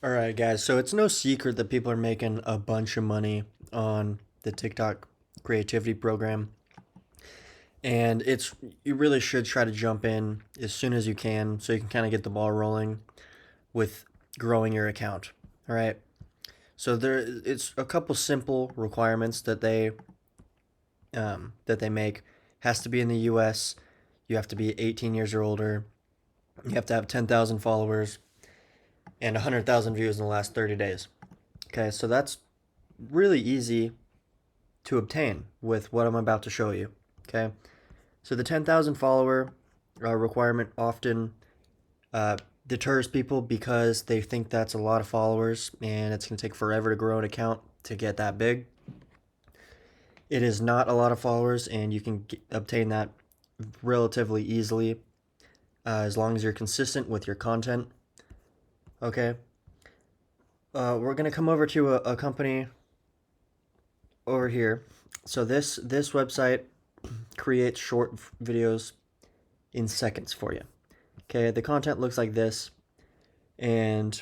All right, guys. So it's no secret that people are making a bunch of money on the TikTok creativity program. And you really should try to jump in as soon as you can so you can kind of get the ball rolling with growing your account. All right. So it's a couple simple requirements that they make. Has to be in the US. You have to be 18 years or older. You have to have 10,000 followers and 100,000 views in the last 30 days. Okay, so that's really easy to obtain with what I'm about to show you. Okay, so the 10,000 follower requirement often uh, deters people because they think that's a lot of followers and it's going to take forever to grow an account to get that big. It is not a lot of followers, and you can obtain that relatively easily as long as you're consistent with your content. Okay, we're going to come over to a company over here. So this website creates short videos in seconds for you. Okay, the content looks like this, and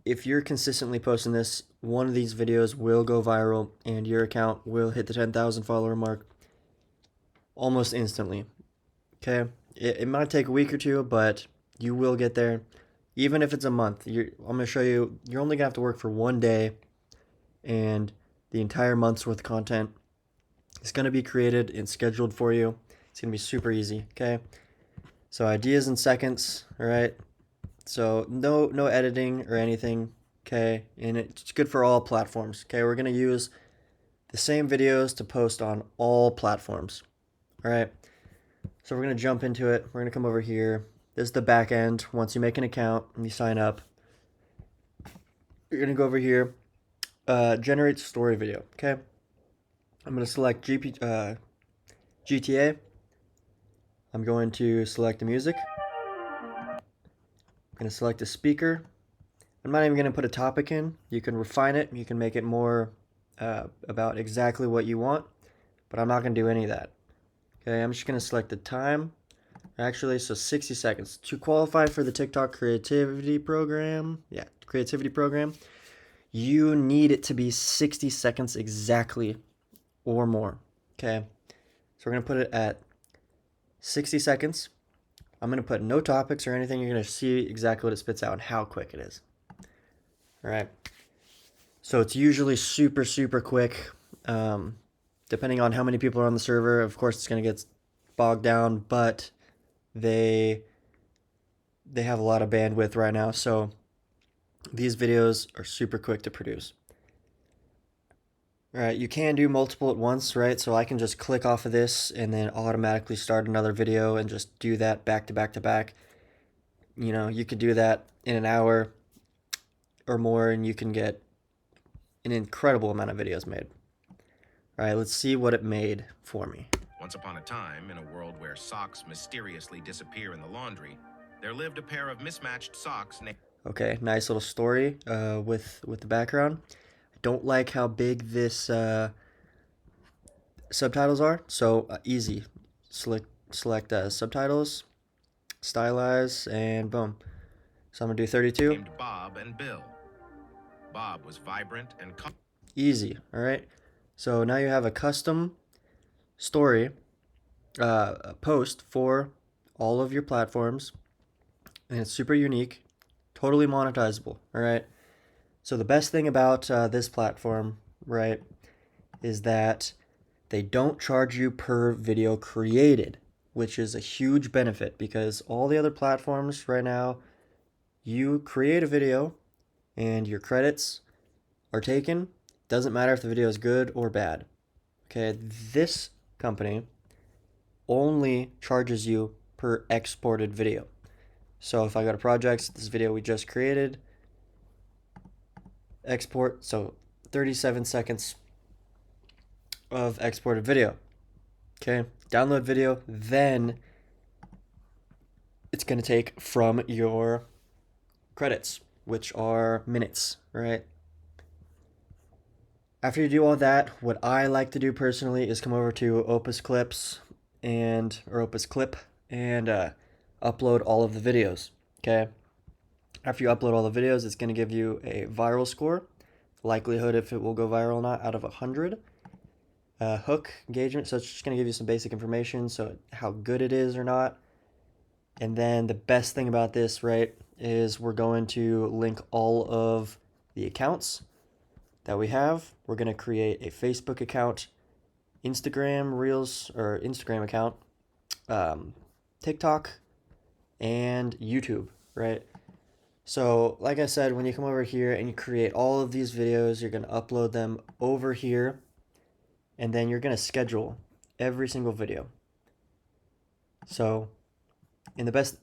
if you're consistently posting this, one of these videos will go viral and your account will hit the 10,000 follower mark almost instantly. Okay, it might take a week or two, but you will get there. Even if it's a month, I'm going to show you, you're only going to have to work for one day, and the entire month's worth of content is going to be created and scheduled for you. It's going to be super easy, okay? So ideas in seconds, all right? So no editing or anything, okay? And it's good for all platforms, okay? We're going to use the same videos to post on all platforms, all right? So we're going to jump into it. We're going to come over here. This is the back end. Once you make an account and you sign up, you're going to go over here, generate story video, okay? I'm going to select GTA. I'm going to select the music. I'm going to select a speaker. I'm not even going to put a topic in. You can refine it. You can make it more about exactly what you want, but I'm not going to do any of that. Okay, I'm just going to select the time. Actually, so 60 seconds. To qualify for the TikTok creativity program, you need it to be 60 seconds exactly or more. Okay, so we're going to put it at 60 seconds. I'm going to put no topics or anything. You're going to see exactly what it spits out and how quick it is. All right. So it's usually super, super quick. Depending on how many people are on the server, of course, it's going to get bogged down, but they they have a lot of bandwidth right now, so these videos are super quick to produce. All right, you can do multiple at once, right? So I can just click off of this and then automatically start another video and just do that back to back to back. You know, you could do that in an hour or more, and you can get an incredible amount of videos made. All right, let's see what it made for me. Once upon a time, in a world where socks mysteriously disappear in the laundry, there lived a pair of mismatched socks named... Okay, nice little story with the background. I don't like how big this subtitles are, so easy. Select subtitles, stylize, and boom. So I'm gonna do 32. named Bob and Bill. Bob was vibrant and Easy. All right. So now you have a custom story post for all of your platforms, and it's super unique, totally monetizable. All right. So the best thing about this platform, right, is that they don't charge you per video created, which is a huge benefit because all the other platforms right now, you create a video and your credits are taken. Doesn't matter if the video is good or bad. Okay, this company only charges you per exported video. So if I go to projects, this video we just created, export, so 37 seconds of exported video. Okay, download video, then it's going to take from your credits, which are minutes, right? After you do all that, what I like to do personally is come over to Opus Clips or Opus Clip and upload all of the videos. Okay, After you upload all the videos, it's going to give you a viral score, likelihood if it will go viral or not out of 100. Hook engagement, so it's just going to give you some basic information, so how good it is or not. And then the best thing about this, right, is we're going to link all of the accounts that we have. We're going to create a Facebook account, Instagram Reels or Instagram account, TikTok, and YouTube, right? So, like I said, when you come over here and you create all of these videos, you're going to upload them over here, and then you're going to schedule every single video. So, in the best,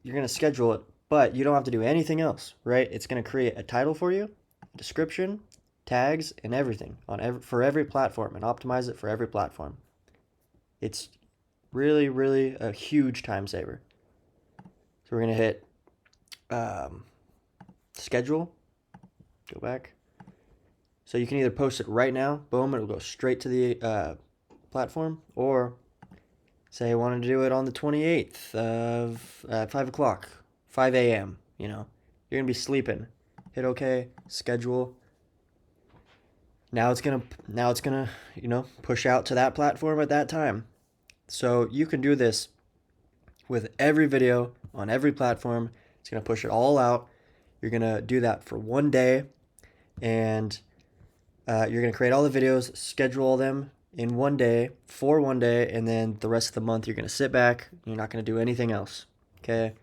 you're going to schedule it, but you don't have to do anything else, right? It's going to create a title for you, description, tags, and everything for every platform, and optimize it for every platform. It's really, really a huge time saver. So we're going to hit schedule, go back. So you can either post it right now, boom, it'll go straight to the platform, or say I wanted to do it on the 28th of 5 o'clock, 5 a.m., you know. You're going to be sleeping. Hit OK, schedule. Now it's gonna, you know, push out to that platform at that time. So you can do this with every video on every platform. It's gonna push it all out. You're gonna do that for one day, and you're gonna create all the videos, schedule them in one day for one day, and then the rest of the month you're gonna sit back. You're not gonna do anything else. Okay.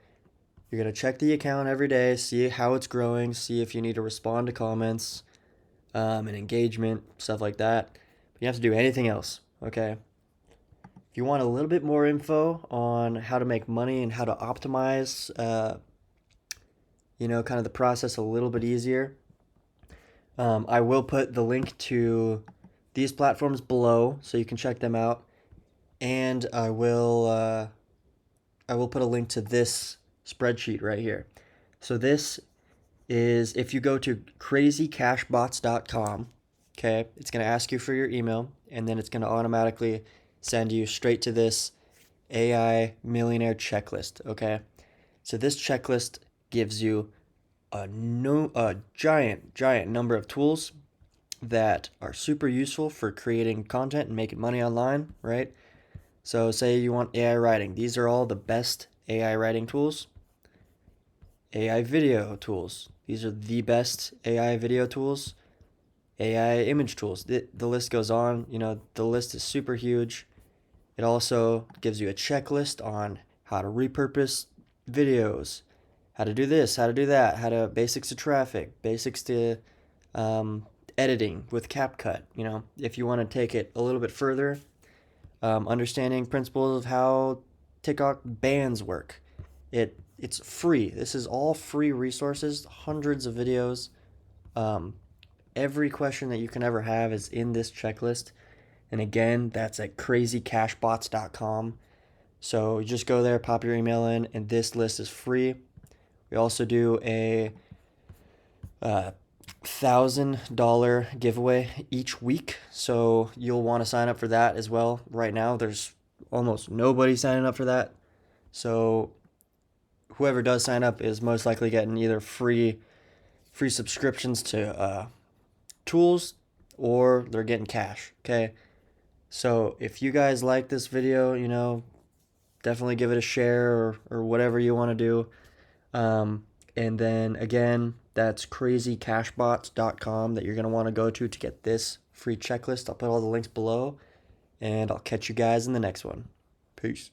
You're gonna check the account every day, see how it's growing, see if you need to respond to comments, and engagement, stuff like that. But you don't have to do anything else, okay? If you want a little bit more info on how to make money and how to optimize, you know, kind of the process a little bit easier, I will put the link to these platforms below so you can check them out, and I will put a link to this spreadsheet right here. So this is if you go to crazycashbots.com, okay, it's going to ask you for your email, and then it's going to automatically send you straight to this AI Millionaire Checklist, okay? So this checklist gives you a giant number of tools that are super useful for creating content and making money online, right? So say you want AI writing. These are all the best AI writing tools. AI video tools. These are the best AI video tools. AI image tools. The list goes on. You know, the list is super huge. It also gives you a checklist on how to repurpose videos, how to do this, how to do that, how to basics to traffic, basics to editing with CapCut. You know, if you want to take it a little bit further, understanding principles of how TikTok bans work. It's free. This is all free resources, hundreds of videos. Every question that you can ever have is in this checklist. And again, that's at crazycashbots.com. So you just go there, pop your email in, and this list is free. We also do a $1,000 giveaway each week. So you'll want to sign up for that as well. Right now, there's almost nobody signing up for that. So whoever does sign up is most likely getting either free subscriptions to tools, or they're getting cash. Okay. So if you guys like this video, you know, definitely give it a share, or whatever you want to do. And then again, that's crazycashbots.com that you're going to want to go to get this free checklist. I'll put all the links below, and I'll catch you guys in the next one. Peace.